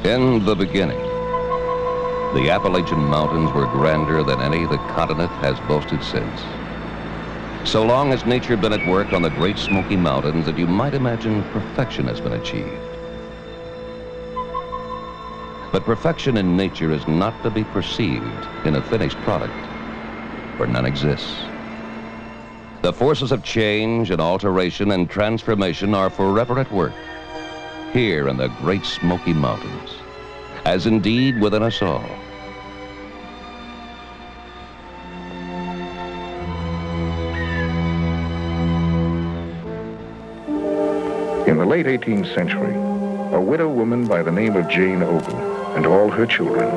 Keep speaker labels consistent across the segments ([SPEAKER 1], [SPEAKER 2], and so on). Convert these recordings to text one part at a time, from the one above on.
[SPEAKER 1] In the beginning, the Appalachian Mountains were grander than any the continent has boasted since. So long has nature been at work on the great Smoky Mountains that you might imagine perfection has been achieved. But perfection in nature is not to be perceived in a finished product, for none exists. The forces of change and alteration and transformation are forever at work here in the great Smoky Mountains, as indeed within us all.
[SPEAKER 2] In the late 18th century, a widow woman by the name of Jane Ogle and all her children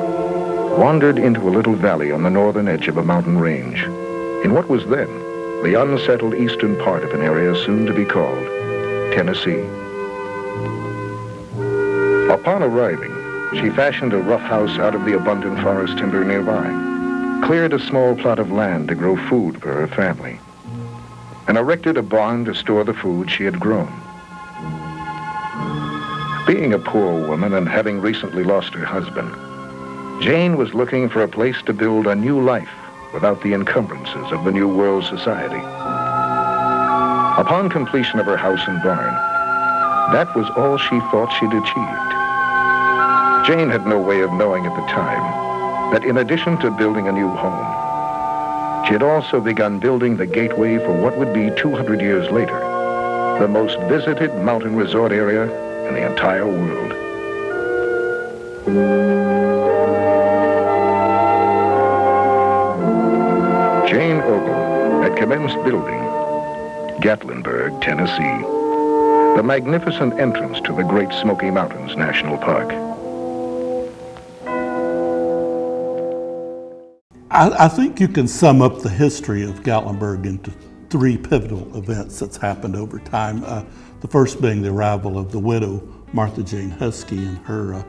[SPEAKER 2] wandered into a little valley on the northern edge of a mountain range, in what was then the unsettled eastern part of an area soon to be called Tennessee. Upon arriving, she fashioned a rough house out of the abundant forest timber nearby, cleared a small plot of land to grow food for her family, and erected a barn to store the food she had grown. Being a poor woman and having recently lost her husband, Jane was looking for a place to build a new life without the encumbrances of the New World society. Upon completion of her house and barn, that was all she thought she'd achieved. Jane had no way of knowing at the time that in addition to building a new home, she had also begun building the gateway for what would be 200 years later, the most visited mountain resort area in the entire world. Jane Ogle had commenced building Gatlinburg, Tennessee, the magnificent entrance to the Great Smoky Mountains National Park.
[SPEAKER 3] I think you can sum up the history of Gatlinburg into three pivotal events that's happened over time. The first being the arrival of the widow, Martha Jane Husky, and her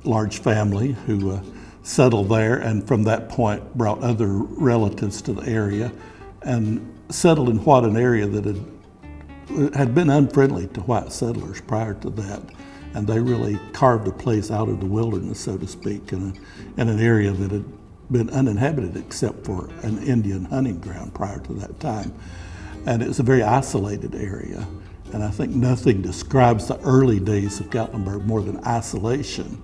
[SPEAKER 3] large family who settled there, and from that point brought other relatives to the area and settled in what an area that had been unfriendly to white settlers prior to that. And they really carved a place out of the wilderness, so to speak, in an area that had been uninhabited except for an Indian hunting ground prior to that time. And it was a very isolated area. And I think nothing describes the early days of Gatlinburg more than isolation.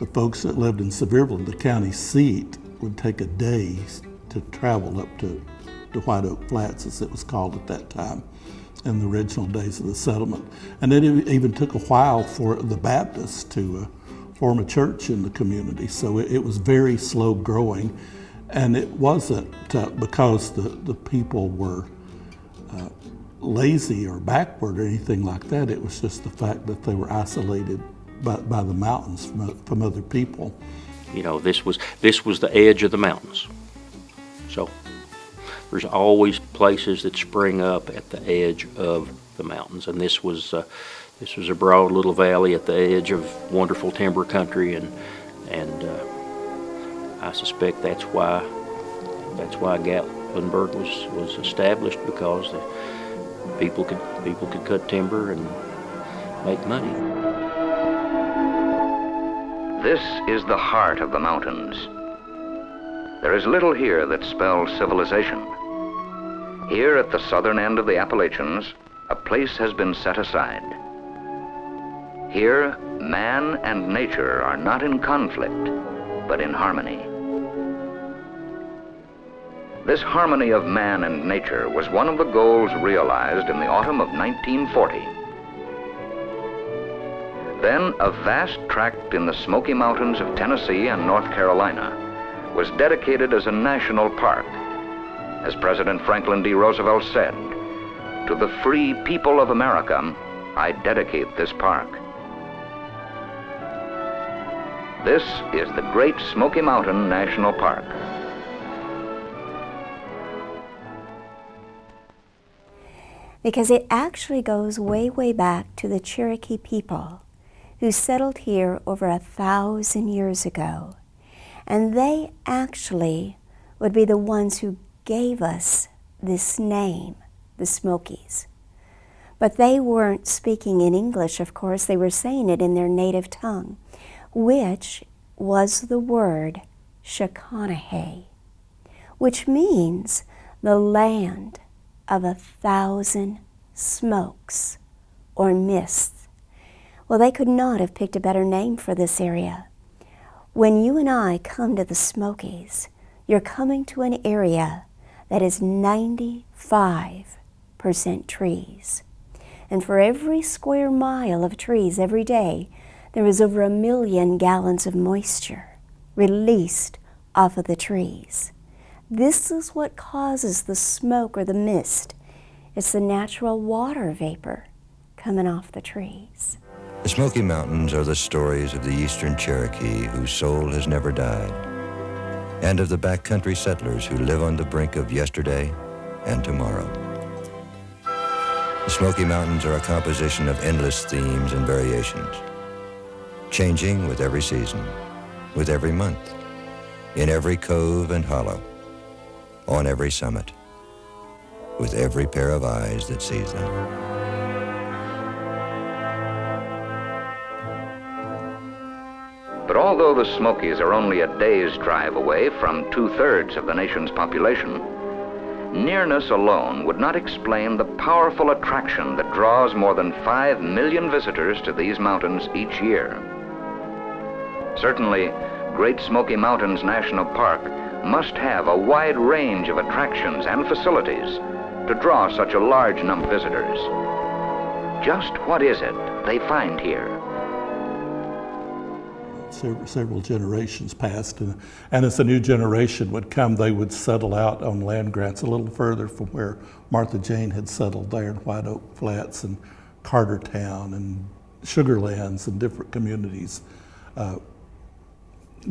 [SPEAKER 3] The folks that lived in Sevierville, the county seat, would take a day to travel up to White Oak Flats, as it was called at that time, in the original days of the settlement. And it even took a while for the Baptists to form a church in the community. So it was very slow growing. And it wasn't because the people were lazy or backward or anything like that. It was just the fact that they were isolated by the mountains from other people.
[SPEAKER 4] You know, this was the edge of the mountains. So there's always places that spring up at the edge of the mountains, and this was a broad little valley at the edge of wonderful timber country, and I suspect that's why Gatlinburg was established, because the people could cut timber and make money.
[SPEAKER 5] This is the heart of the mountains. There is little here that spells civilization. Here at the southern end of the Appalachians, a place has been set aside. Here, man and nature are not in conflict, but in harmony. This harmony of man and nature was one of the goals realized in the autumn of 1940. Then a vast tract in the Smoky Mountains of Tennessee and North Carolina was dedicated as a national park. As President Franklin D. Roosevelt said, "To the free people of America, I dedicate this park." This is the Great Smoky Mountain National Park.
[SPEAKER 6] Because it actually goes way, way back to the Cherokee people who settled here over 1,000 years ago. And they actually would be the ones who gave us this name, the Smokies. But they weren't speaking in English, of course. They were saying it in their native tongue, which was the word Shakanahay, which means the land of 1,000 smokes or mists. Well, they could not have picked a better name for this area. When you and I come to the Smokies, you're coming to an area that is 95% trees. And for every square mile of trees every day, there is over 1 million gallons of moisture released off of the trees. This is what causes the smoke or the mist. It's the natural water vapor coming off the trees.
[SPEAKER 7] The Smoky Mountains are the stories of the Eastern Cherokee whose soul has never died, and of the backcountry settlers who live on the brink of yesterday and tomorrow. The Smoky Mountains are a composition of endless themes and variations, changing with every season, with every month, in every cove and hollow, on every summit, with every pair of eyes that sees them.
[SPEAKER 5] But although the Smokies are only a day's drive away from 2/3 of the nation's population, nearness alone would not explain the powerful attraction that draws more than 5 million visitors to these mountains each year. Certainly, Great Smoky Mountains National Park must have a wide range of attractions and facilities to draw such a large number of visitors. Just what is it they find here?
[SPEAKER 3] Several generations passed, and as a new generation would come, they would settle out on land grants a little further from where Martha Jane had settled there in White Oak Flats and Cartertown and Sugarlands, and different communities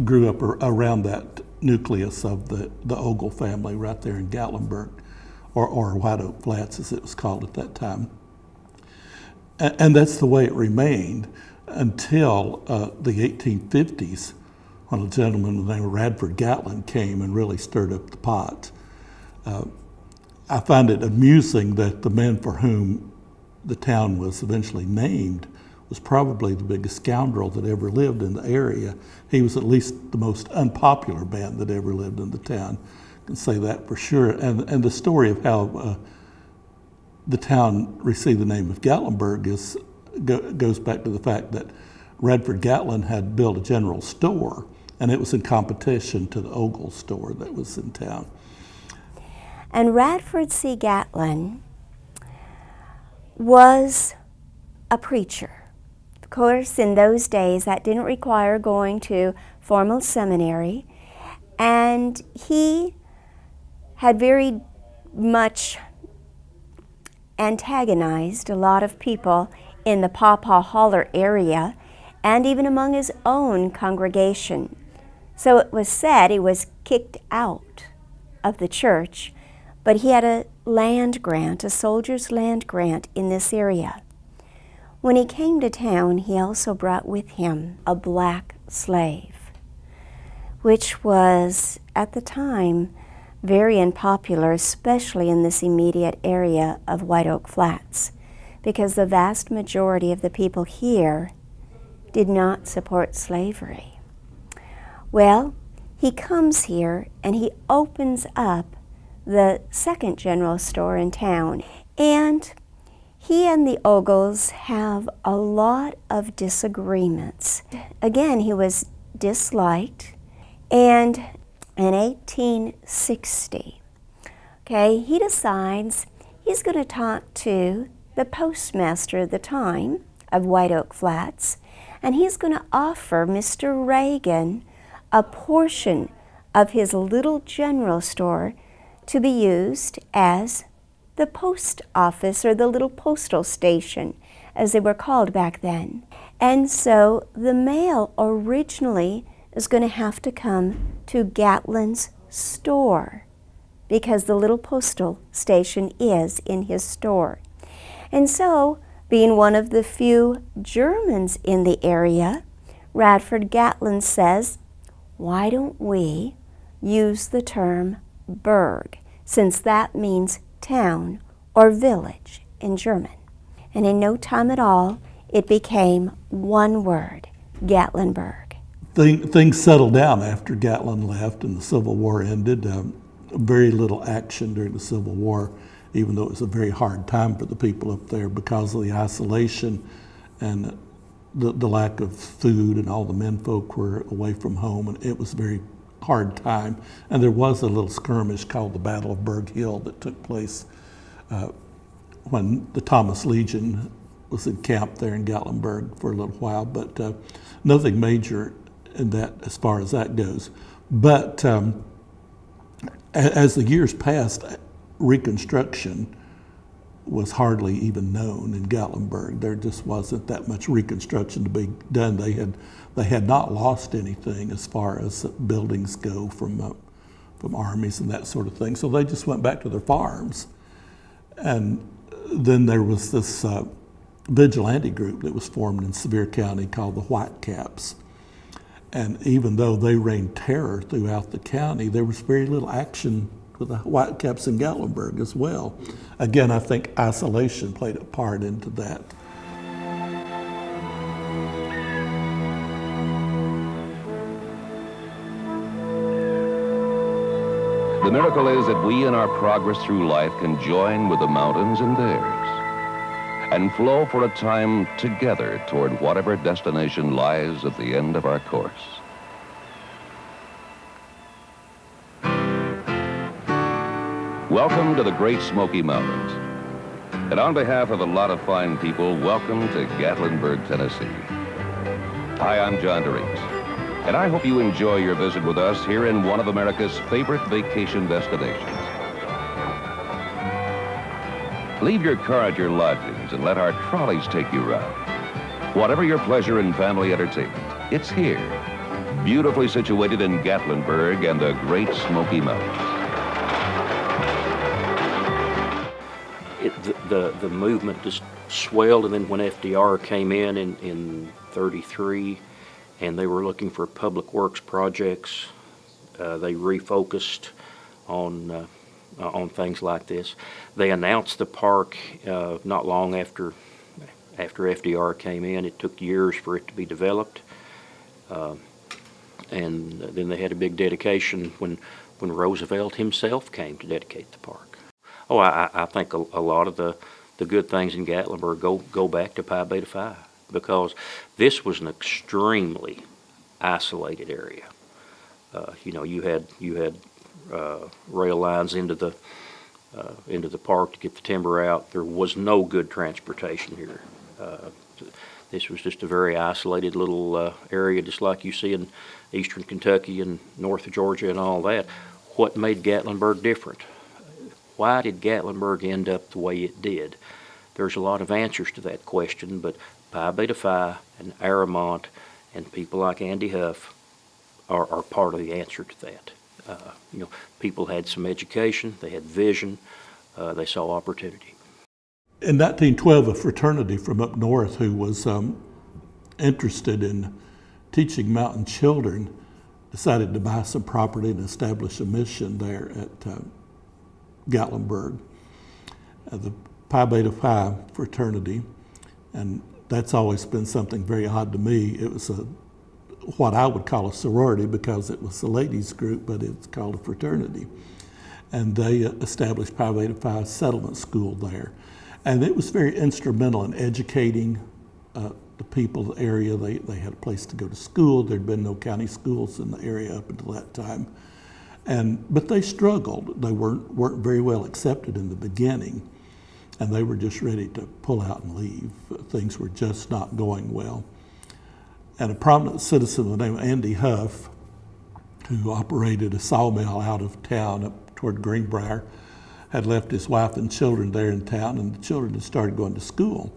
[SPEAKER 3] grew up around that nucleus of the Ogle family right there in Gatlinburg, or White Oak Flats as it was called at that time. And that's the way it remained until the 1850s, when a gentleman named Radford Gatlin came and really stirred up the pot. I find it amusing that the man for whom the town was eventually named was probably the biggest scoundrel that ever lived in the area. He was at least the most unpopular man that ever lived in the town. I can say that for sure. And the story of how the town received the name of Gatlinburg goes back to the fact that Radford Gatlin had built a general store, and it was in competition to the Ogle store that was in town.
[SPEAKER 6] And Radford C. Gatlin was a preacher. Of course, in those days, that didn't require going to formal seminary, and he had very much antagonized a lot of people in the Paw Paw Holler area, and even among his own congregation. So it was said he was kicked out of the church, but he had a land grant, a soldier's land grant in this area. When he came to town, he also brought with him a black slave, which was, at the time, very unpopular, especially in this immediate area of White Oak Flats, because the vast majority of the people here did not support slavery. Well, he comes here and he opens up the second general store in town, and he and the Ogles have a lot of disagreements. Again, he was disliked, and in 1860, he decides he's going to talk to the postmaster at the time of White Oak Flats, and he's going to offer Mr. Reagan a portion of his little general store to be used as the post office, or the little postal station, as they were called back then. And so the mail originally is going to have to come to Gatlin's store, because the little postal station is in his store. And so, being one of the few Germans in the area, Radford Gatlin says, why don't we use the term Burg, since that means town or village in German. And in no time at all, it became one word, Gatlinburg.
[SPEAKER 3] Things settled down after Gatlin left and the Civil War ended. Very little action during the Civil War, even though it was a very hard time for the people up there because of the isolation and the lack of food, and all the men folk were away from home, and it was a very hard time. And there was a little skirmish called the Battle of Berg Hill that took place when the Thomas Legion was encamped there in Gatlinburg for a little while, but nothing major in that as far as that goes. But as the years passed, Reconstruction was hardly even known in Gatlinburg. There just wasn't that much reconstruction to be done. They had not lost anything as far as buildings go from armies and that sort of thing. So they just went back to their farms. And then there was this vigilante group that was formed in Sevier County called the Whitecaps. And even though they reigned terror throughout the county, there was very little action with the Whitecaps in Gatlinburg as well. Again, I think isolation played a part into that.
[SPEAKER 1] The miracle is that we in our progress through life can join with the mountains in theirs and flow for a time together toward whatever destination lies at the end of our course. Welcome to the Great Smoky Mountains. And on behalf of a lot of fine people, welcome to Gatlinburg, Tennessee. Hi, I'm John DeRees, and I hope you enjoy your visit with us here in one of America's favorite vacation destinations. Leave your car at your lodgings and let our trolleys take you around. Whatever your pleasure in family entertainment, it's here, beautifully situated in Gatlinburg and the Great Smoky Mountains.
[SPEAKER 4] The movement just swelled, and then when FDR came in 33, and they were looking for public works projects, they refocused on things like this. They announced the park not long after FDR came in. It took years for it to be developed, and then they had a big dedication when Roosevelt himself came to dedicate the park. Oh, I think a lot of the good things in Gatlinburg go back to Pi Beta Phi, because this was an extremely isolated area. You had rail lines into the park to get the timber out. There was no good transportation here. This was just a very isolated little area, just like you see in eastern Kentucky and north of Georgia and all that. What made Gatlinburg different? Why did Gatlinburg end up the way it did? There's a lot of answers to that question, but Pi Beta Phi and Aramont and people like Andy Huff are part of the answer to that. People had some education, they had vision, they saw opportunity.
[SPEAKER 3] In 1912, a fraternity from up north who was interested in teaching mountain children decided to buy some property and establish a mission there at Gatlinburg, the Pi Beta Phi fraternity, and that's always been something very odd to me. It was what I would call a sorority because it was a ladies group, but it's called a fraternity. And they established Pi Beta Phi settlement school there. And it was very instrumental in educating the people of the area. They had a place to go to school. There'd been no county schools in the area up until that time. But they struggled. They weren't very well accepted in the beginning, and they were just ready to pull out and leave. Things were just not going well. And a prominent citizen by the name of Andy Huff, who operated a sawmill out of town up toward Greenbrier, had left his wife and children there in town, and the children had started going to school.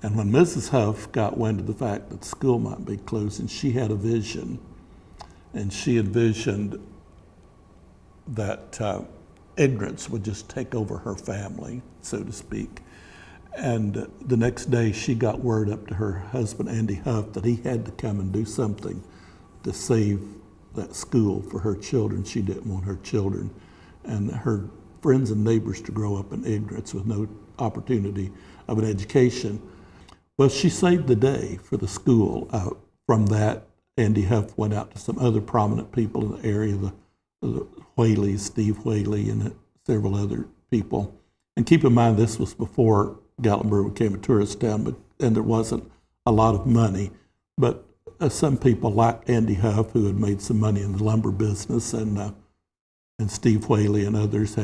[SPEAKER 3] And when Mrs. Huff got wind of the fact that school might be closing, she had a vision, and she envisioned that ignorance would just take over her family, so to speak. And the next day she got word up to her husband, Andy Huff, that he had to come and do something to save that school for her children. She didn't want her children and her friends and neighbors to grow up in ignorance with no opportunity of an education. Well, she saved the day for the school. From that, Andy Huff went out to some other prominent people in the area, the Whaley, Steve Whaley, and several other people. And keep in mind, this was before Gatlinburg became a tourist town, and there wasn't a lot of money. But some people like Andy Huff, who had made some money in the lumber business, and Steve Whaley and others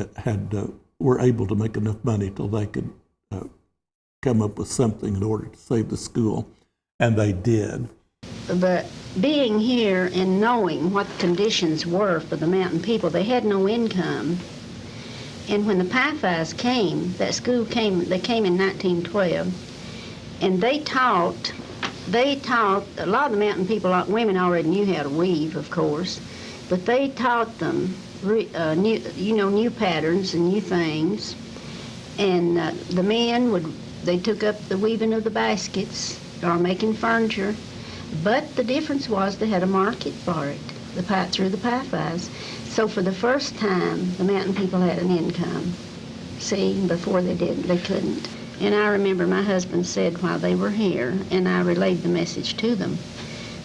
[SPEAKER 3] were able to make enough money till they could come up with something in order to save the school, and they did.
[SPEAKER 8] But being here and knowing what the conditions were for the mountain people, they had no income. And when the Pie-Fies came, that school came, they came in 1912, and they taught, a lot of the mountain people, like women already knew how to weave, of course, but they taught them new patterns and new things. And the men they took up the weaving of the baskets or making furniture. But the difference was they had a market for it, through the Pie-Fies. So for the first time, the mountain people had an income. See, before they couldn't. And I remember my husband said while they were here, and I relayed the message to them,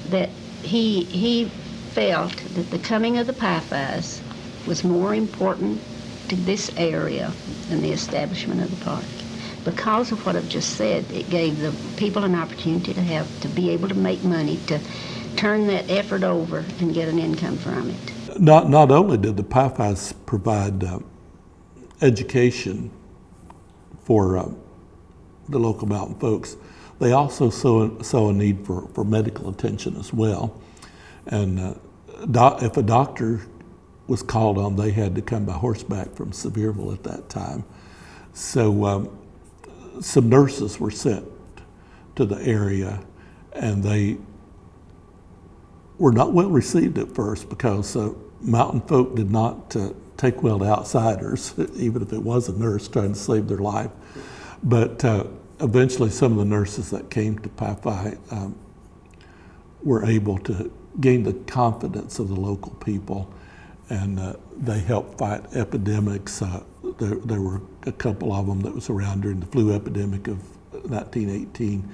[SPEAKER 8] that he felt that the coming of the Pie-Fies was more important to this area than the establishment of the park. Because of what I've just said, it gave the people an opportunity to be able to make money, to turn that effort over and get an income from it.
[SPEAKER 3] Not only did the Pie-Fies provide education for the local mountain folks, they also saw a need for medical attention as well. And if a doctor was called on, they had to come by horseback from Sevierville at that time. So some nurses were sent to the area, and they were not well received at first because mountain folk did not take well to outsiders, even if it was a nurse trying to save their life. But eventually some of the nurses that came to Pie-Fi were able to gain the confidence of the local people, and they helped fight epidemics. There were a couple of them that was around during the flu epidemic of 1918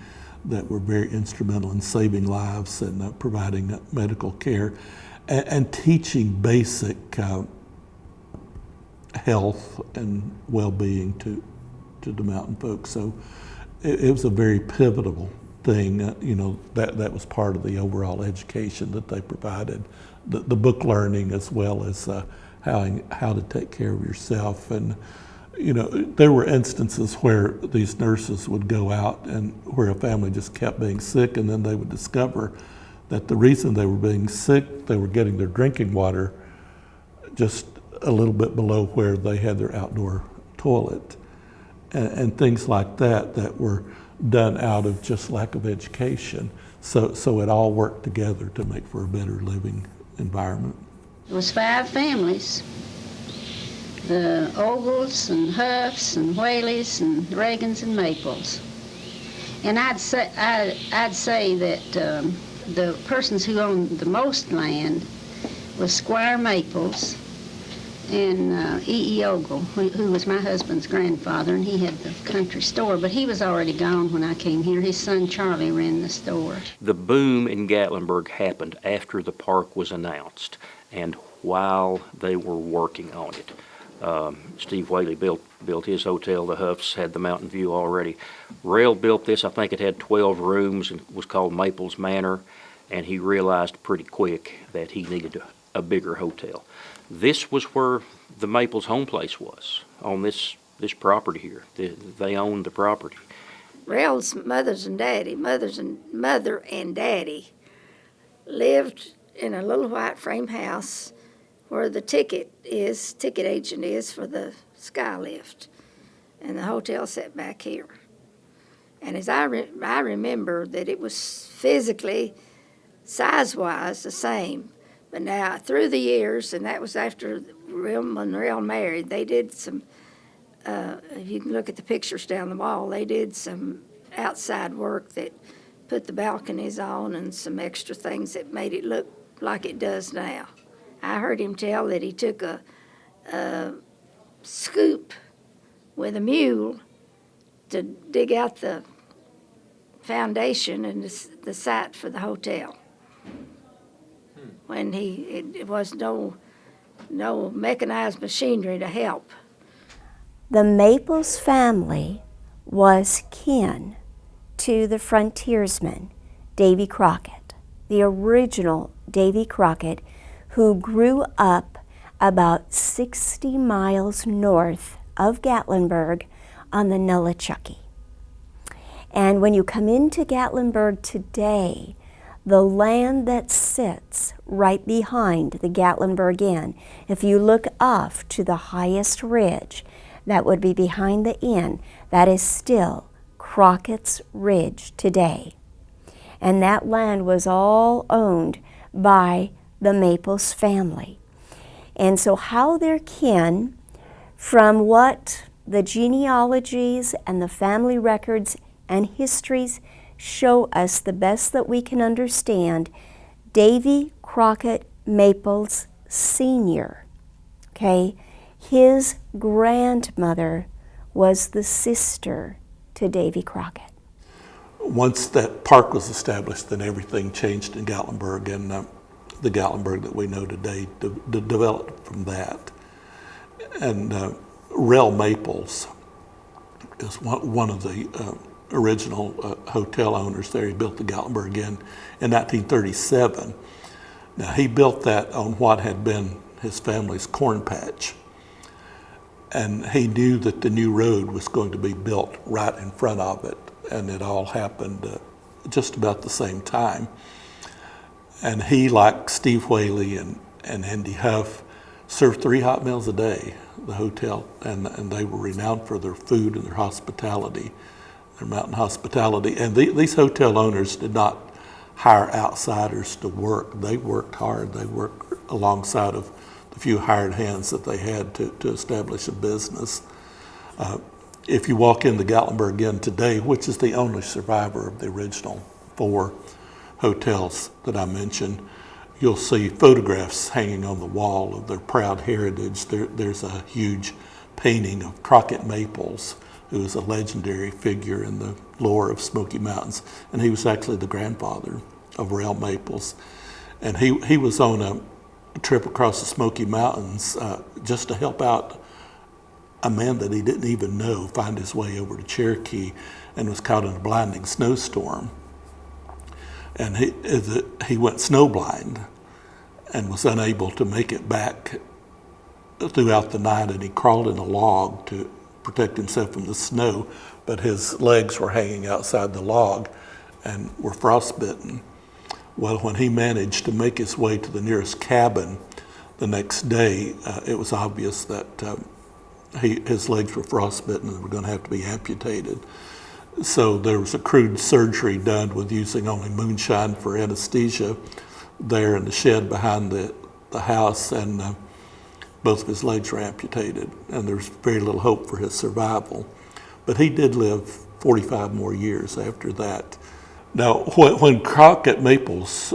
[SPEAKER 3] that were very instrumental in saving lives and providing medical care and teaching basic health and well-being to the mountain folks. So it was a very pivotal thing, that was part of the overall education that they provided, the book learning as well as how to take care of yourself. And there were instances where these nurses would go out and where a family just kept being sick, and then they would discover that the reason they were being sick, they were getting their drinking water just a little bit below where they had their outdoor toilet, and things like that were done out of just lack of education. So it all worked together to make for a better living environment.
[SPEAKER 8] It was 5 families, the Ogles and Huffs and Whaleys and Reagans and Maples. And I'd say that the persons who owned the most land was Squire Maples and E.E. Ogle, who was my husband's grandfather, and he had the country store, but he was already gone when I came here. His son Charlie ran the store.
[SPEAKER 4] The boom in Gatlinburg happened after the park was announced and while they were working on it. Steve Whaley built his hotel. The Huffs had the Mountain View already. Rel built this. I think it had 12 rooms and was called Maples Manor, and he realized pretty quick that he needed a bigger hotel. This was where the Maples home place was, on this property here. They owned the property.
[SPEAKER 9] Rel's mother and daddy lived in a little white frame house where the ticket agent is for the sky lift, and the hotel sat back here. And as I remember that it was physically, size-wise, the same. But now, through the years, and that was after when Rel married, they did some, if you can look at the pictures down the wall, they did some outside work that put the balconies on and some extra things that made it look like it does now. I heard him tell that he took a scoop with a mule to dig out the foundation and the site for the hotel. When it was no mechanized machinery to help.
[SPEAKER 6] The Maples family was kin to the frontiersman, Davy Crockett, the original Davy Crockett, who grew up about 60 miles north of Gatlinburg on the Nolichucky. And when you come into Gatlinburg today, the land that sits right behind the Gatlinburg Inn, if you look off to the highest ridge that would be behind the inn, that is still Crockett's Ridge today. And that land was all owned by the Maples family. And so how they're kin, from what the genealogies and the family records and histories show us the best that we can understand, Davy Crockett Maples Sr., okay, his grandmother was the sister to Davy Crockett.
[SPEAKER 3] Once that park was established, then everything changed in Gatlinburg, and the Gatlinburg that we know today developed from that. And Rel Maples is one of the original hotel owners there. He built the Gatlinburg Inn in 1937. Now, he built that on what had been his family's corn patch. And he knew that the new road was going to be built right in front of it. And it all happened just about the same time. And he, like Steve Whaley and Andy Huff, served 3 hot meals a day, the hotel, and they were renowned for their food and their hospitality, their mountain hospitality. And these hotel owners did not hire outsiders to work. They worked hard. They worked alongside of the few hired hands that they had to establish a business. If you walk in the Gatlinburg Inn today, which is the only survivor of the original 4 hotels that I mentioned, you'll see photographs hanging on the wall of their proud heritage. There's a huge painting of Crockett Maples, who is a legendary figure in the lore of Smoky Mountains, and he was actually the grandfather of Rel Maples. And he was on a trip across the Smoky Mountains just to help out a man that he didn't even know find his way over to Cherokee, and was caught in a blinding snowstorm. And he went snowblind and was unable to make it back throughout the night, and he crawled in a log to protect himself from the snow, but his legs were hanging outside the log and were frostbitten. Well, when he managed to make his way to the nearest cabin the next day, it was obvious that his legs were frostbitten and were going to have to be amputated. So there was a crude surgery done with using only moonshine for anesthesia there in the shed behind the house, and both of his legs were amputated, and there's very little hope for his survival. But he did live 45 more years after that. Now, when Crockett Maples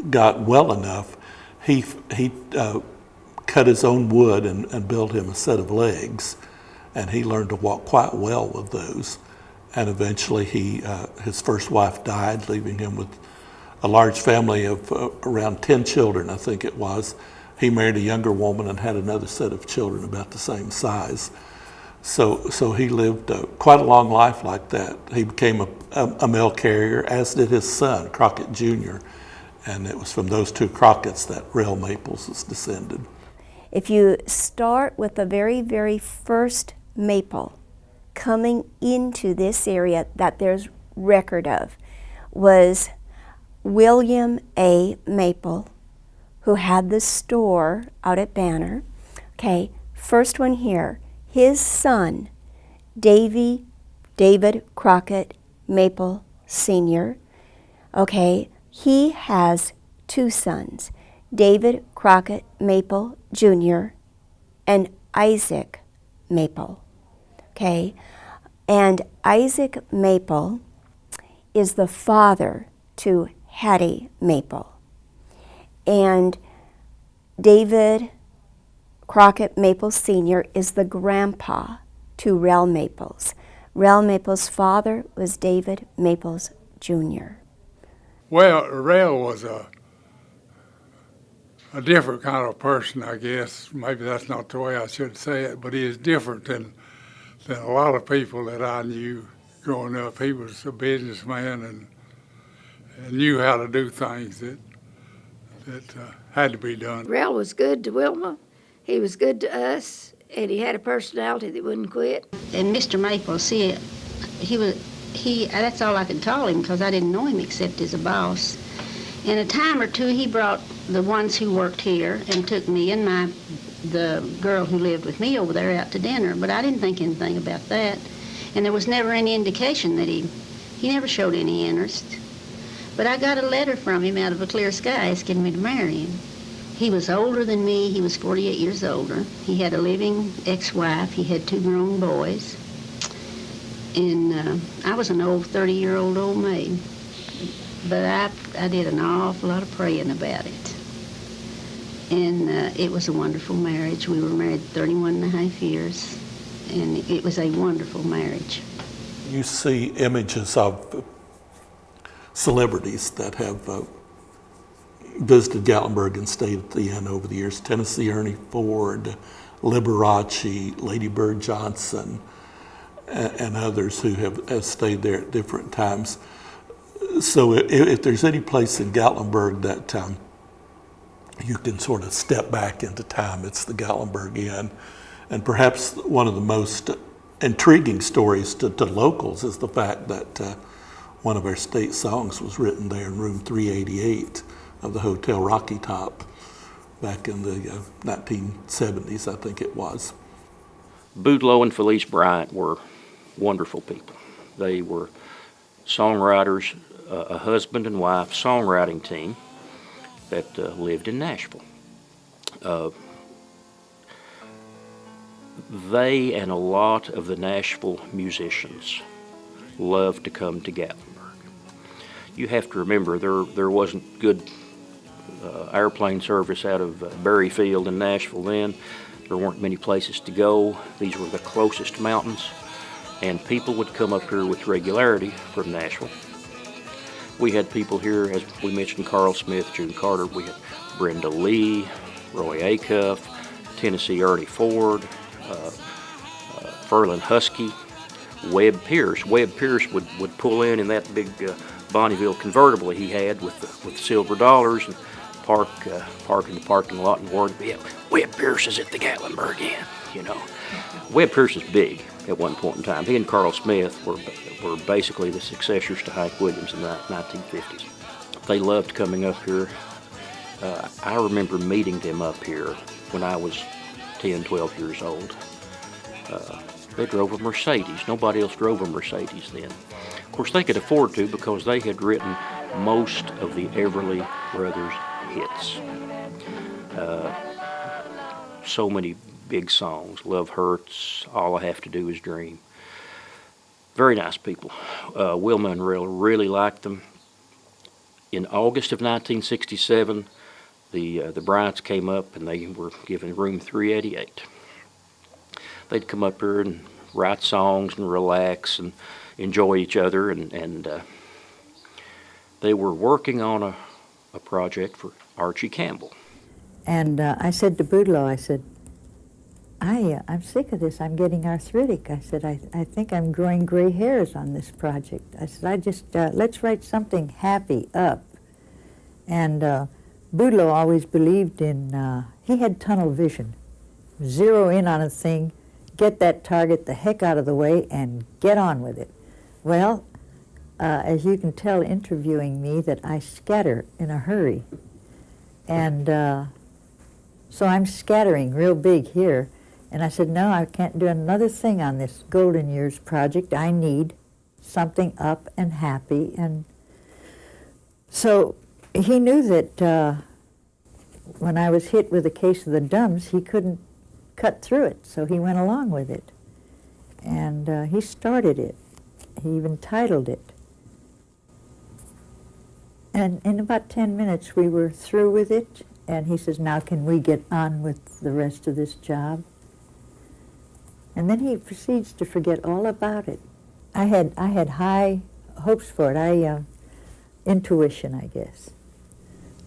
[SPEAKER 3] got well enough, he cut his own wood and built him a set of legs, and he learned to walk quite well with those. And eventually his first wife died, leaving him with a large family of around 10 children, I think it was. He married a younger woman and had another set of children about the same size. So he lived quite a long life like that. He became a mail carrier, as did his son, Crockett Jr., and it was from those 2 Crocketts that Rel Maples was descended.
[SPEAKER 6] If you start with the very, very first maple coming into this area that there's record of, was William A. Maple, who had the store out at Banner. Okay, first one here. His son, David Crockett Maple Sr., okay, he has 2 sons, David Crockett Maple Jr. and Isaac Maple, okay? And Isaac Maple is the father to Hattie Maple. And David Crockett Maple Sr. is the grandpa to Rel Maples. Rel Maples' father was David Maples, Jr.
[SPEAKER 10] Well, Rel was a different kind of person, I guess. Maybe that's not the way I should say it, but he is different than a lot of people that I knew growing up. He was a businessman and knew how to do things that had to be done.
[SPEAKER 9] Rel was good to Wilma. He was good to us, and he had a personality that wouldn't quit. And Mr. Maples, that's all I could call him because I didn't know him except as a boss. In a time or two, he brought the ones who worked here and took me and the girl who lived with me over there out to dinner, but I didn't think anything about that. And there was never any indication that he never showed any interest. But I got a letter from him out of a clear sky asking me to marry him. He was older than me. He was 48 years older. He had a living ex-wife. He had 2 grown boys. And I was an old 30-year-old old maid. But I did an awful lot of praying about it. And it was a wonderful marriage. We were married 31 and a half years, and it was a wonderful marriage.
[SPEAKER 3] You see images of celebrities that have visited Gatlinburg and stayed at the inn over the years. Tennessee Ernie Ford, Liberace, Lady Bird Johnson, and others who have stayed there at different times. So if there's any place in Gatlinburg that you can sort of step back into time, it's the Gatlinburg Inn. And perhaps one of the most intriguing stories to locals is the fact that one of our state songs was written there in room 388 of the Hotel Rocky Top back in the 1970s, I think it was.
[SPEAKER 4] Boudleaux and Felice Bryant were wonderful people. They were songwriters, a husband and wife songwriting team that lived in Nashville. They and a lot of the Nashville musicians loved to come to Gatlinburg. You have to remember there wasn't good airplane service out of Berryfield in Nashville then. There weren't many places to go. These were the closest mountains, and people would come up here with regularity from Nashville. We had people here, as we mentioned, Carl Smith, June Carter. We had Brenda Lee, Roy Acuff, Tennessee Ernie Ford, Ferlin Husky, Webb Pierce. Webb Pierce would pull in that big Bonneville convertible he had with silver dollars and park in the parking lot and warn, yeah, Webb Pierce is at the Gatlinburg Inn, you know. Webb Pierce is big at one point in time. He and Carl Smith were basically the successors to Hank Williams in the 1950s. They loved coming up here. I remember meeting them up here when I was 10, 12 years old. They drove a Mercedes. Nobody else drove a Mercedes then. Of course, they could afford to because they had written most of the Everly Brothers hits. So many big songs. Love Hurts, All I Have to Do Is Dream. Very nice people. Wilma and Rel really liked them. In August of 1967, the Bryants came up and they were given room 388. They'd come up here and write songs and relax and enjoy each other, and they were working on a project for Archie Campbell.
[SPEAKER 11] And I said to Boudleaux, I said, I'm sick of this. I'm getting arthritic. I said, I think I'm growing gray hairs on this project. I said, let's write something happy, up. And Boudleaux always believed in, he had tunnel vision. Zero in on a thing, get that target the heck out of the way, and get on with it. Well, as you can tell interviewing me, that I scatter in a hurry. And so I'm scattering real big here. And I said, no, I can't do another thing on this Golden Years project. I need something up and happy. And so he knew that when I was hit with a case of the dumps, he couldn't cut through it. So he went along with it. And he started it. He even titled it. And in about 10 minutes, we were through with it. And he says, now can we get on with the rest of this job? And then he proceeds to forget all about it. I had high hopes for it. Intuition, I guess.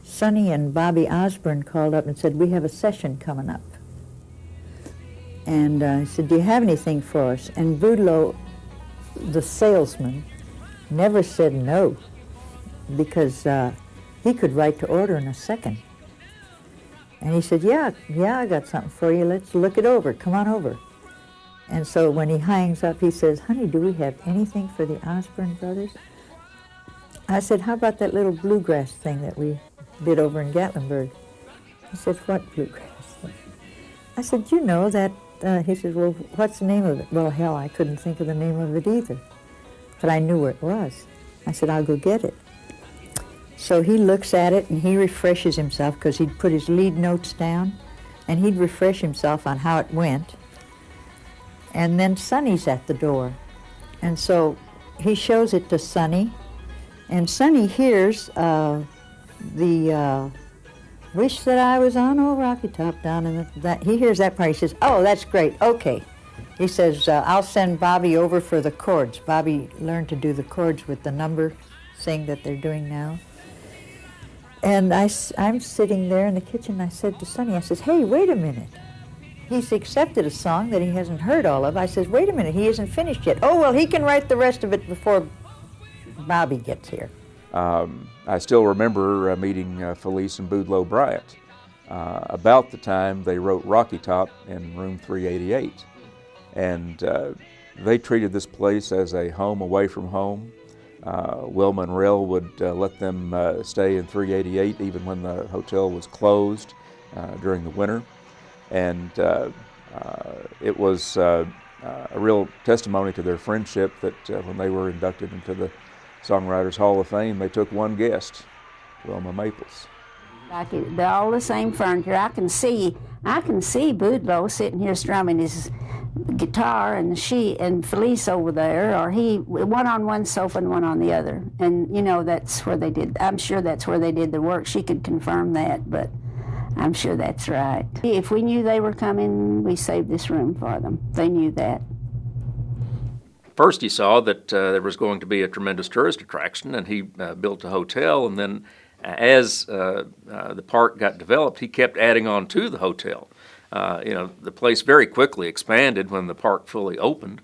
[SPEAKER 11] Sonny and Bobby Osborne called up and said, we have a session coming up. And I said, do you have anything for us? And Boudleaux, the salesman, never said no, because he could write to order in a second. And he said, yeah, I got something for you. Let's look it over. Come on over. And so when he hangs up, he says, honey, do we have anything for the Osborne brothers? I said, how about that little bluegrass thing that we did over in Gatlinburg? He said, what bluegrass thing? I said, you know that, he said, well, what's the name of it? Well, hell, I couldn't think of the name of it either, but I knew where it was. I said, I'll go get it. So he looks at it and he refreshes himself, because he'd put his lead notes down, and he'd refresh himself on how it went. And then Sonny's at the door. And so he shows it to Sonny, and Sonny hears the wish that I was on old Rocky Top down in that. He hears that part. He says, oh, that's great, okay. He says, I'll send Bobby over for the chords. Bobby learned to do the chords with the number thing that they're doing now. And I'm sitting there in the kitchen, I said to Sonny, I says, hey, wait a minute. He's accepted a song that he hasn't heard all of. I says, wait a minute, he isn't finished yet. Oh, well, he can write the rest of it before Bobby gets here.
[SPEAKER 12] I still remember meeting Felice and Boudleaux Bryant about the time they wrote Rocky Top in room 388. And they treated this place as a home away from home. Wilma and Rel would let them stay in 388 even when the hotel was closed during the winter. And it was a real testimony to their friendship that when they were inducted into the Songwriters Hall of Fame, they took one guest, Rel Maples.
[SPEAKER 8] Like they're all the same furniture. I can see Boudleaux sitting here strumming his guitar, and she and Felice over there, or he, one on one sofa and one on the other. And you know, that's where they did, I'm sure that's where they did the work. She could confirm that, but I'm sure that's right. If we knew they were coming, we saved this room for them. They knew that.
[SPEAKER 4] First he saw that there was going to be a tremendous tourist attraction, and he built a hotel, and then as the park got developed, he kept adding on to the hotel. The place very quickly expanded when the park fully opened,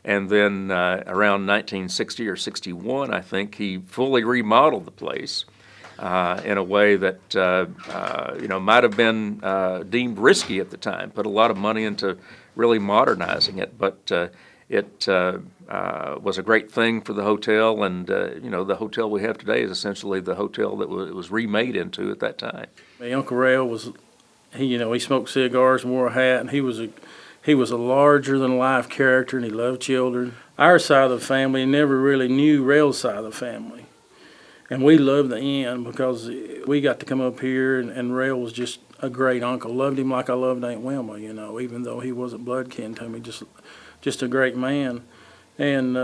[SPEAKER 4] and then around 1960 or 61, I think, he fully remodeled the place in a way that might have been deemed risky at the time. Put a lot of money into really modernizing it, but it was a great thing for the hotel, and the hotel we have today is essentially the hotel that it was remade into at that time.
[SPEAKER 13] My Uncle Rel was, he smoked cigars and wore a hat, and he was a larger than life character, and he loved children. Our side of the family never really knew Rel's side of the family, and we loved the Inn because we got to come up here, and Rel was just a great uncle. Loved him like I loved Aunt Wilma, even though he wasn't blood kin to me, just a great man. And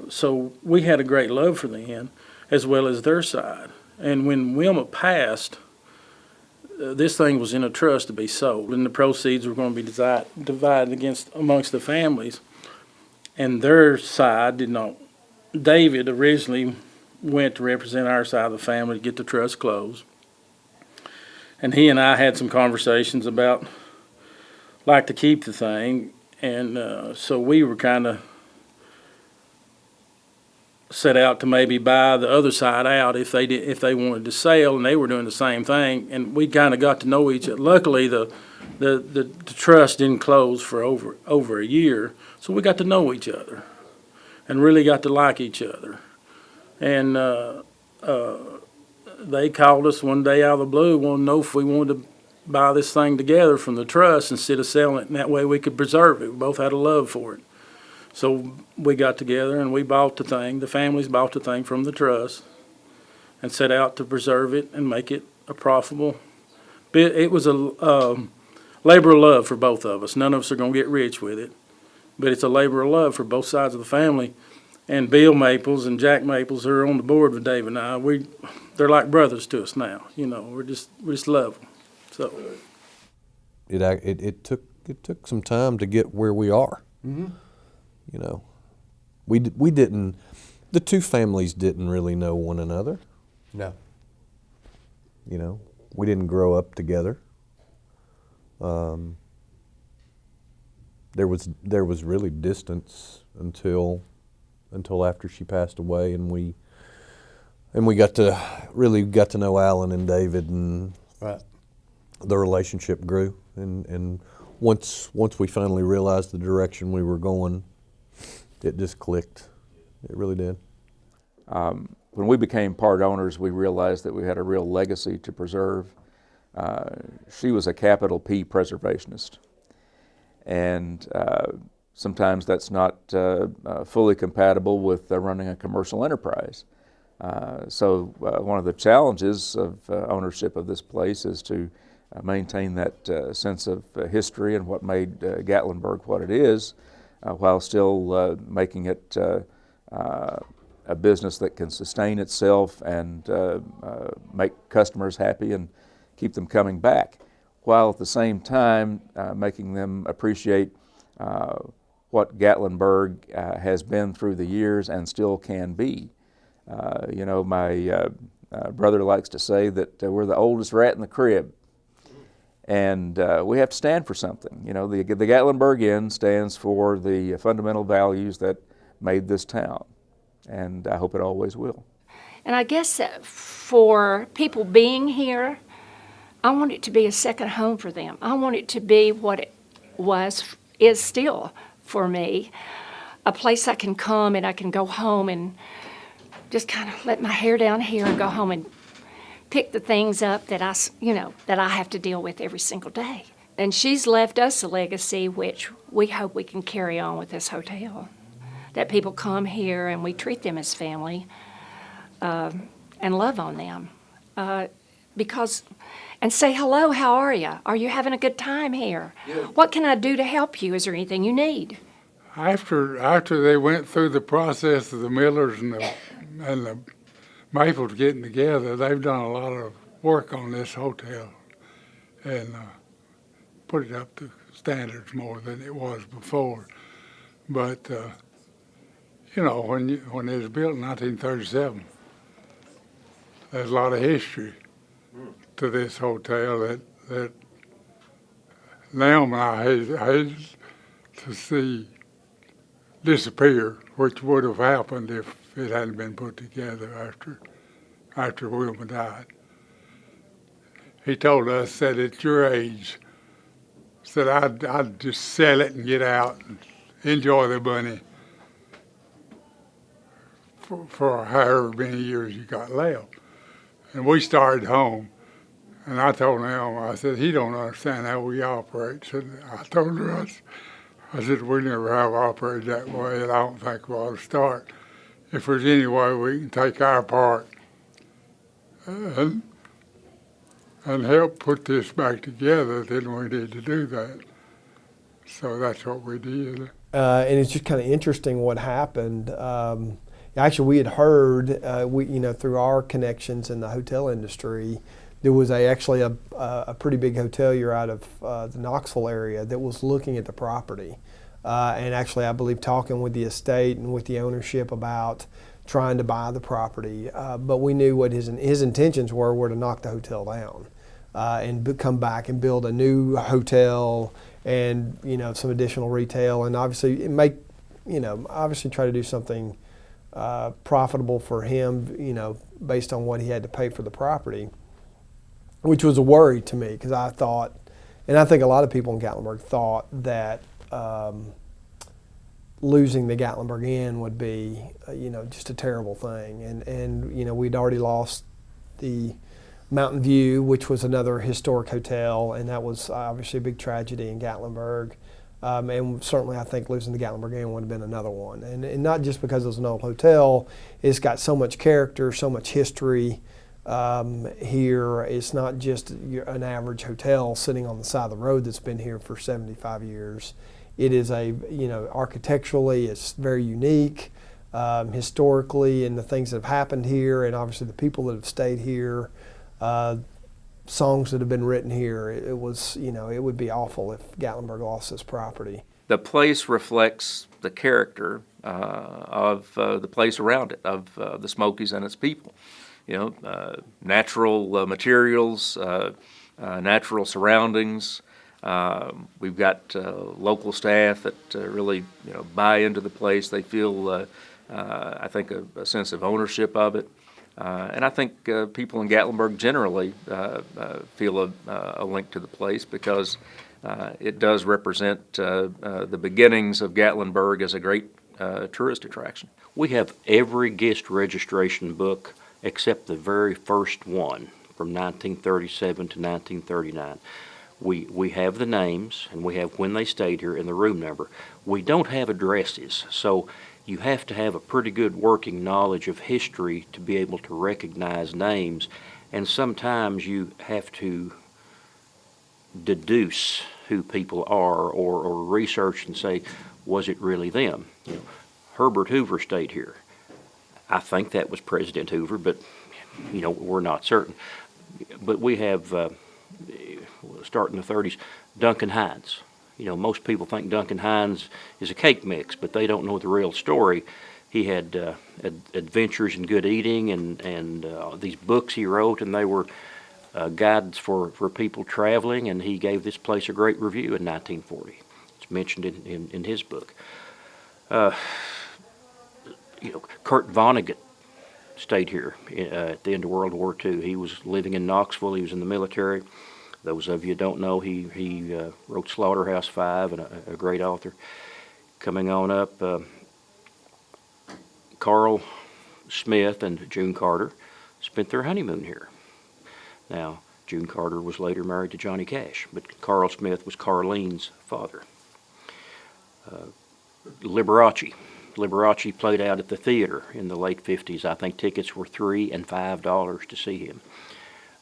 [SPEAKER 13] so we had a great love for the Inn as well as their side. And when Wilma passed, this thing was in a trust to be sold, and the proceeds were going to be divided amongst the families. And their side did not. David originally went to represent our side of the family to get the trust closed. And he and I had some conversations about like to keep the thing. And so we were kind of set out to maybe buy the other side out if they wanted to sell, and they were doing the same thing. And we kind of got to know each other. Luckily, the trust didn't close for over a year, so we got to know each other, and really got to like each other. And they called us one day out of the blue, wanted to know if we wanted to buy this thing together from the trust instead of selling it, and that way we could preserve it. We both had a love for it. So we got together and we bought the thing. The families bought the thing from the trust and set out to preserve it and make it a profitable. It was a labor of love for both of us. None of us are going to get rich with it, but it's a labor of love for both sides of the family. And Bill Maples and Jack Maples, who are on the board with Dave and I, they're like brothers to us now. We just love them. So
[SPEAKER 14] it took some time to get where we are. Mm-hmm. We didn't, the two families didn't really know one another.
[SPEAKER 15] No.
[SPEAKER 14] You know, we didn't grow up together. There was really distance until after she passed away, and we got to know Alan and David, and
[SPEAKER 15] right.
[SPEAKER 14] The relationship grew. And once we finally realized the direction we were going, it just clicked. It really did.
[SPEAKER 12] When we became part owners, we realized that we had a real legacy to preserve. She was a capital P preservationist, and sometimes that's not fully compatible with running a commercial enterprise. So one of the challenges of ownership of this place is to maintain that sense of history and what made Gatlinburg what it is, while still making it a business that can sustain itself and make customers happy and keep them coming back, while at the same time making them appreciate what Gatlinburg has been through the years and still can be. You know, my brother likes to say that we're the oldest rat in the crib, and we have to stand for something. You know, the Gatlinburg Inn stands for the fundamental values that made this town, and I hope it always will.
[SPEAKER 16] And I guess that for people being here, I want it to be a second home for them. I want it to be what it is still for me, a place I can come and I can go home and just kind of let my hair down here and go home and pick the things up that I have to deal with every single day. And she's left us a legacy which we hope we can carry on with this hotel. That people come here and we treat them as family and love on them. And say, hello, how are you? Are you having a good time here? Yeah. What can I do to help you? Is there anything you need?
[SPEAKER 10] After they went through the process of the Millers and the Maples getting together, they've done a lot of work on this hotel and put it up to standards more than it was before. But you know, when it was built in 1937, there's a lot of history to this hotel that now I hate to see disappear, which would have happened if it hadn't been put together after Wilma died. He told us that at your age, said I'd just sell it and get out and enjoy the money for however many years you got left. And we started home. And I told him, I said, he don't understand how we operate. So I told her, I said, we never have operated that way, and I don't think we ought to start. If there's any way we can take our part and help put this back together, then we need to do that. So that's what we did.
[SPEAKER 15] And it's just kind of interesting what happened. Actually, we had heard, through our connections in the hotel industry, there was actually a pretty big hotelier out of the Knoxville area that was looking at the property. And actually, I believe, talking with the estate and with the ownership about trying to buy the property. But we knew what his intentions were to knock the hotel down and come back and build a new hotel and, some additional retail, and obviously try to do something profitable for him, based on what he had to pay for the property, which was a worry to me, because I thought, and I think a lot of people in Gatlinburg thought that losing the Gatlinburg Inn would be, just a terrible thing. And we'd already lost the Mountain View, which was another historic hotel, and that was obviously a big tragedy in Gatlinburg. And certainly I think losing the Gatlinburg Inn would have been another one. And not just because it was an old hotel, it's got so much character, so much history. Here, it's not just an average hotel sitting on the side of the road that's been here for 75 years. It is architecturally, it's very unique, historically, and the things that have happened here, and obviously the people that have stayed here, songs that have been written here. It was, it would be awful if Gatlinburg lost this property.
[SPEAKER 12] The place reflects the character of the place around it, of the Smokies and its people. Natural materials, natural surroundings. We've got local staff that really buy into the place. They feel, I think, a sense of ownership of it. And I think people in Gatlinburg generally feel a link to the place because it does represent the beginnings of Gatlinburg as a great tourist attraction.
[SPEAKER 4] We have every guest registration book except the very first one from 1937 to 1939. We have the names, and we have when they stayed here and the room number. We don't have addresses, so you have to have a pretty good working knowledge of history to be able to recognize names, and sometimes you have to deduce who people are or research and say, was it really them? Herbert Hoover stayed here. I think that was President Hoover, but we're not certain. But we have, starting in the 30s, Duncan Hines. Most people think Duncan Hines is a cake mix, but they don't know the real story. He had adventures in good eating and these books he wrote, and they were guides for people traveling, and he gave this place a great review in 1940. It's mentioned in his book. Kurt Vonnegut stayed here at the end of World War II. He was living in Knoxville. He was in the military. Those of you who don't know, he wrote Slaughterhouse-Five, and a great author. Coming on up, Carl Smith and June Carter spent their honeymoon here. Now, June Carter was later married to Johnny Cash, but Carl Smith was Carlene's father. Liberace. Liberace played out at the theater in the late 50s. I think tickets were $3 and $5 to see him.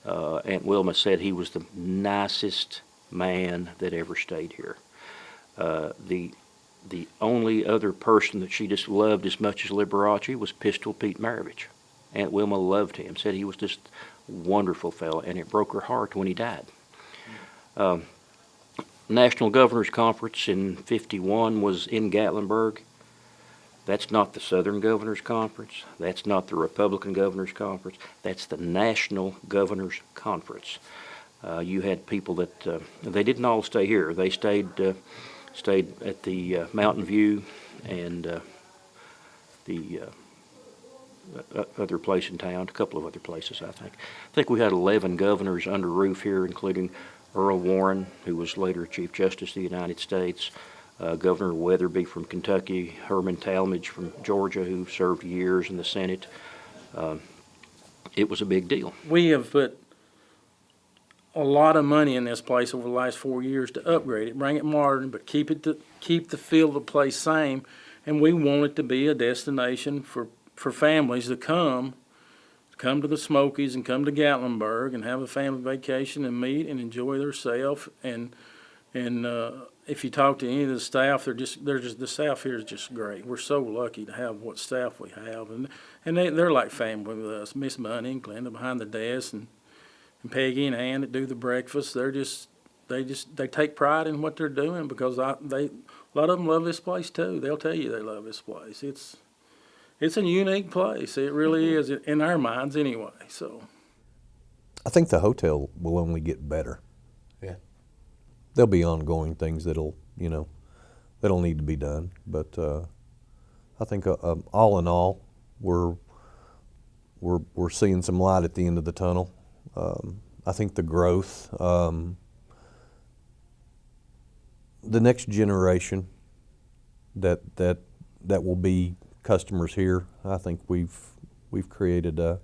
[SPEAKER 4] Aunt Wilma said he was the nicest man that ever stayed here. The only other person that she just loved as much as Liberace was Pistol Pete Maravich. Aunt Wilma loved him, said he was just a wonderful fellow, and it broke her heart when he died. National Governors Conference in '51 was in Gatlinburg. That's not the Southern Governors Conference. That's not the Republican Governors Conference. That's the National Governors Conference. You had people that they didn't all stay here. They stayed at the Mountain View and the other place in town, a couple of other places, I think. I think we had 11 governors under roof here, including Earl Warren, who was later Chief Justice of the United States, Governor Weatherby from Kentucky, Herman Talmadge from Georgia, who served years in the Senate. It was a big deal.
[SPEAKER 13] We have put a lot of money in this place over the last 4 years to upgrade it, bring it modern, but keep the feel of the place same. And we want it to be a destination for families to come to the Smokies and come to Gatlinburg and have a family vacation and meet and enjoy themselves. And if you talk to any of the staff, the staff here is just great. We're so lucky to have what staff we have, and they're like family with us. Miss Bunny and Glenda behind the desk, and Peggy and Ann that do the breakfast. They take pride in what they're doing because a lot of them love this place too. They'll tell you they love this place. It's a unique place. It really is in our minds anyway. So
[SPEAKER 14] I think the hotel will only get better.
[SPEAKER 17] Yeah.
[SPEAKER 14] There'll be ongoing things that'll need to be done, but I think all in all, we're seeing some light at the end of the tunnel. I think the growth, the next generation that will be customers here, I think we've created a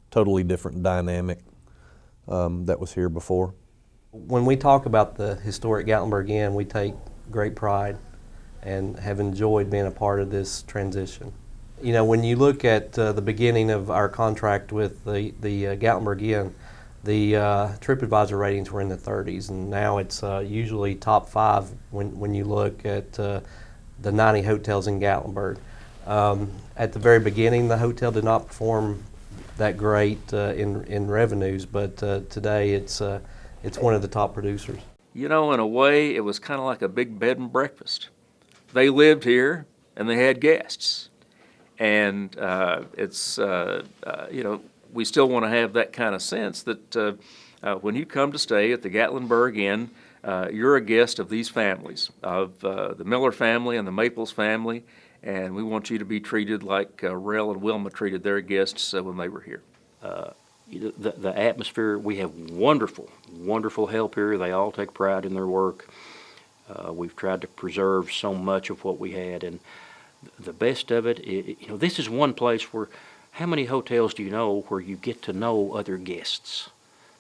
[SPEAKER 14] totally different dynamic that was here before.
[SPEAKER 17] When we talk about the historic Gatlinburg Inn, we take great pride and have enjoyed being a part of this transition. When you look at the beginning of our contract with the Gatlinburg Inn, the TripAdvisor ratings were in the 30s, and now it's usually top 5 when you look at the 90 hotels in Gatlinburg. At the very beginning, the hotel did not perform that great in revenues, but today it's one of the top producers.
[SPEAKER 12] In a way, it was kind of like a big bed and breakfast. They lived here, and they had guests. And we still want to have that kind of sense that when you come to stay at the Gatlinburg Inn, you're a guest of these families, of the Miller family and the Maples family, and we want you to be treated like Rel and Wilma treated their guests when they were here.
[SPEAKER 4] The atmosphere, we have wonderful, wonderful help here. They all take pride in their work. We've tried to preserve so much of what we had, and the best of it, this is one place where, how many hotels do you know where you get to know other guests?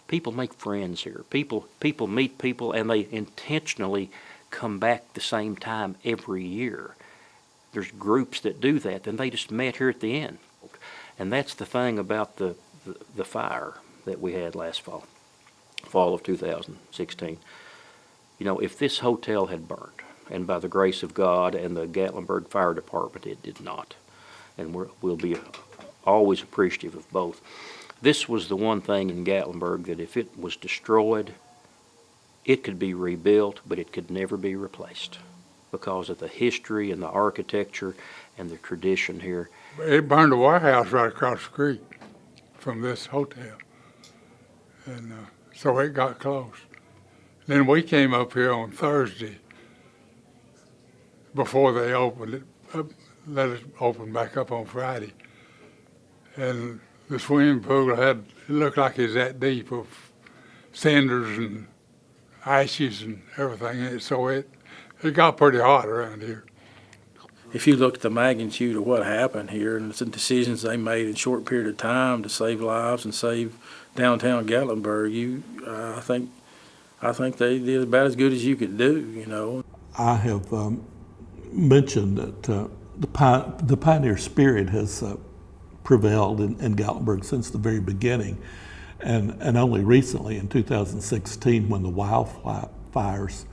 [SPEAKER 4] People make friends here. People meet people, and they intentionally come back the same time every year. There's groups that do that, and they just met here at the inn. And that's the thing about the fire that we had last fall of 2016. If this hotel had burned, and by the grace of God and the Gatlinburg Fire Department, it did not. And we'll be always appreciative of both. This was the one thing in Gatlinburg that if it was destroyed, it could be rebuilt, but it could never be replaced because of the history and the architecture and the tradition here.
[SPEAKER 10] It burned a warehouse right across the street from this hotel. And so it got closed. Then we came up here on Thursday before they opened it up, let it open back up on Friday. And the swimming pool it looked like it was that deep of cinders and ashes and everything. So it got pretty hot around here.
[SPEAKER 13] If you look at the magnitude of what happened here and the decisions they made in a short period of time to save lives and save downtown Gatlinburg, I think they did about as good as you could do,
[SPEAKER 3] I have mentioned that the pioneer spirit has prevailed in Gatlinburg since the very beginning, and only recently in 2016 when the wildfires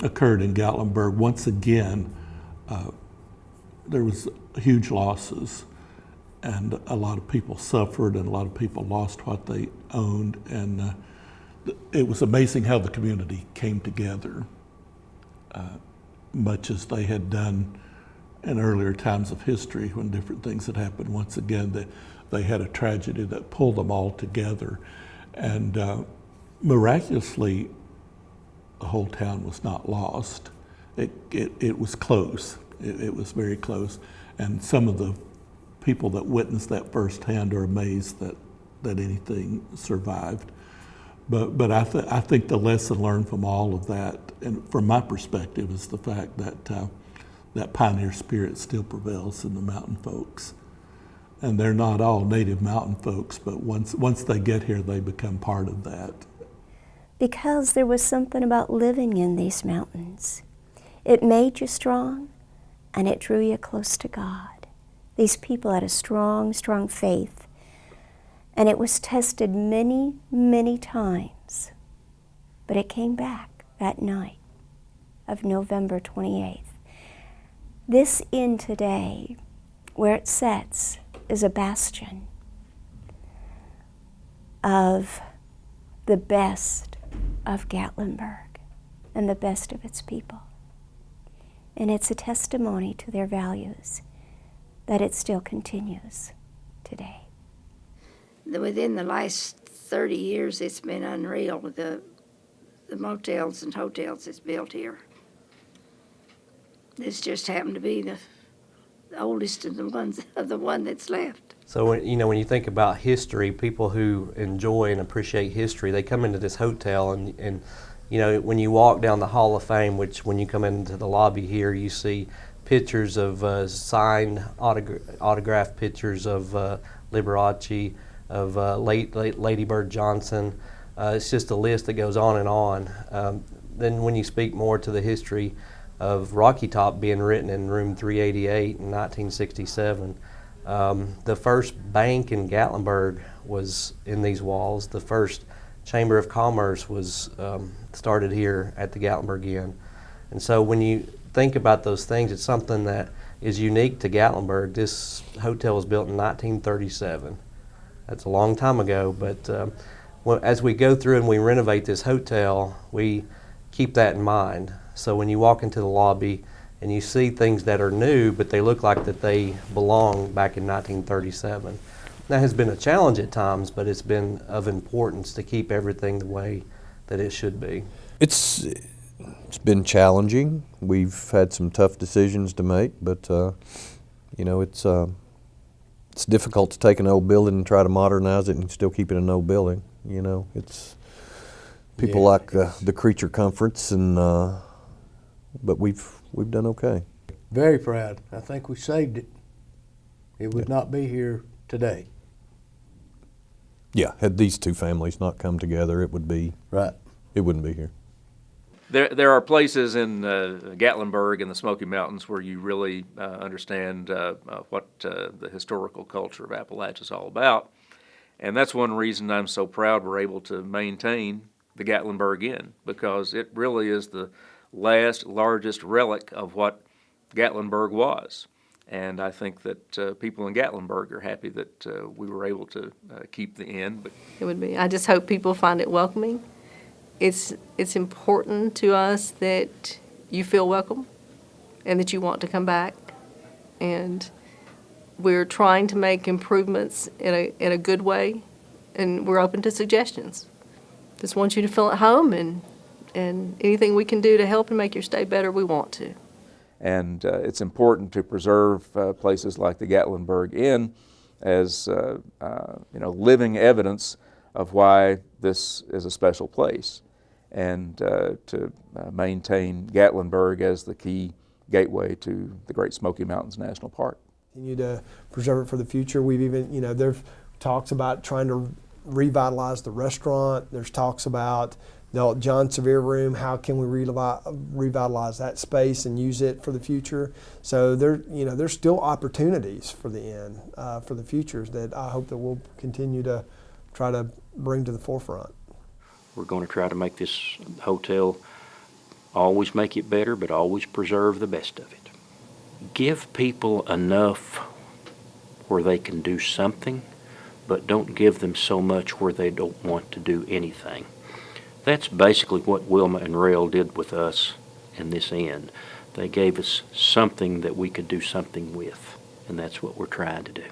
[SPEAKER 3] occurred in Gatlinburg, once again there was huge losses, and a lot of people suffered, and a lot of people lost what they owned, and it was amazing how the community came together, much as they had done in earlier times of history when different things had happened. Once again, they had a tragedy that pulled them all together, and miraculously, the whole town was not lost. It was close. It was very close, and some of the people that witnessed that firsthand are amazed that anything survived. But I think the lesson learned from all of that, and from my perspective, is the fact that that pioneer spirit still prevails in the mountain folks. And they're not all native mountain folks, but once they get here, they become part of that.
[SPEAKER 6] Because there was something about living in these mountains. It made you strong, and it drew you close to God. These people had a strong, strong faith, and it was tested many, many times, but it came back that night of November 28th. This inn today, where it sits, is a bastion of the best of Gatlinburg and the best of its people. And it's a testimony to their values that it still continues today.
[SPEAKER 9] Within the last 30 years, it's been unreal with the motels and hotels that's built here. This just happened to be the oldest of the one that's left.
[SPEAKER 17] So when you think about history, people who enjoy and appreciate history, they come into this hotel and when you walk down the Hall of Fame, which when you come into the lobby here, you see pictures of signed autographed pictures of Liberace, of late Lady Bird Johnson. It's just a list that goes on and on. Then when you speak more to the history of Rocky Top being written in room 388 in 1967, the first bank in Gatlinburg was in these walls. The first Chamber of Commerce was started here at the Gatlinburg Inn. And so when you think about those things, it's something that is unique to Gatlinburg. This hotel was built in 1937. That's a long time ago, but as we go through and we renovate this hotel, we keep that in mind. So when you walk into the lobby, and you see things that are new, but they look like that they belong back in 1937. That has been a challenge at times, but it's been of importance to keep everything the way that it should be.
[SPEAKER 14] It's been challenging. We've had some tough decisions to make, but you know, it's difficult to take an old building and try to modernize it and still keep it an old building. You know, it's people like the Creature Conference, and but we've done okay.
[SPEAKER 18] Very proud. I think we saved it. It would not be here today.
[SPEAKER 14] Yeah, had these two families not come together, it would be
[SPEAKER 18] right.
[SPEAKER 14] It wouldn't be here.
[SPEAKER 12] There are places in Gatlinburg and the Smoky Mountains where you really understand what the historical culture of Appalachia is all about. And that's one reason I'm so proud we're able to maintain the Gatlinburg Inn, because it really is the largest relic of what Gatlinburg was. And I think that people in Gatlinburg are happy that we were able to keep the inn. But
[SPEAKER 19] it would be. I just hope people find it welcoming. It's important to us that you feel welcome and that you want to come back. And we're trying to make improvements in a good way, and we're open to suggestions. Just want you to feel at home, and anything we can do to help and make your stay better, we want to.
[SPEAKER 12] And it's important to preserve places like the Gatlinburg Inn as living evidence of why this is a special place, and to maintain Gatlinburg as the key gateway to the Great Smoky Mountains National Park.
[SPEAKER 15] Continue to preserve it for the future. We've even, there's talks about trying to revitalize the restaurant. There's talks about the John Sevier Room. How can we revitalize that space and use it for the future? So there's still opportunities for the inn for the futures that I hope that we'll continue to try to bring to the forefront.
[SPEAKER 4] We're going to try to make this hotel always make it better, but always preserve the best of it. Give people enough where they can do something, but don't give them so much where they don't want to do anything. That's basically what Wilma and Rel did with us in this inn. They gave us something that we could do something with, and that's what we're trying to do.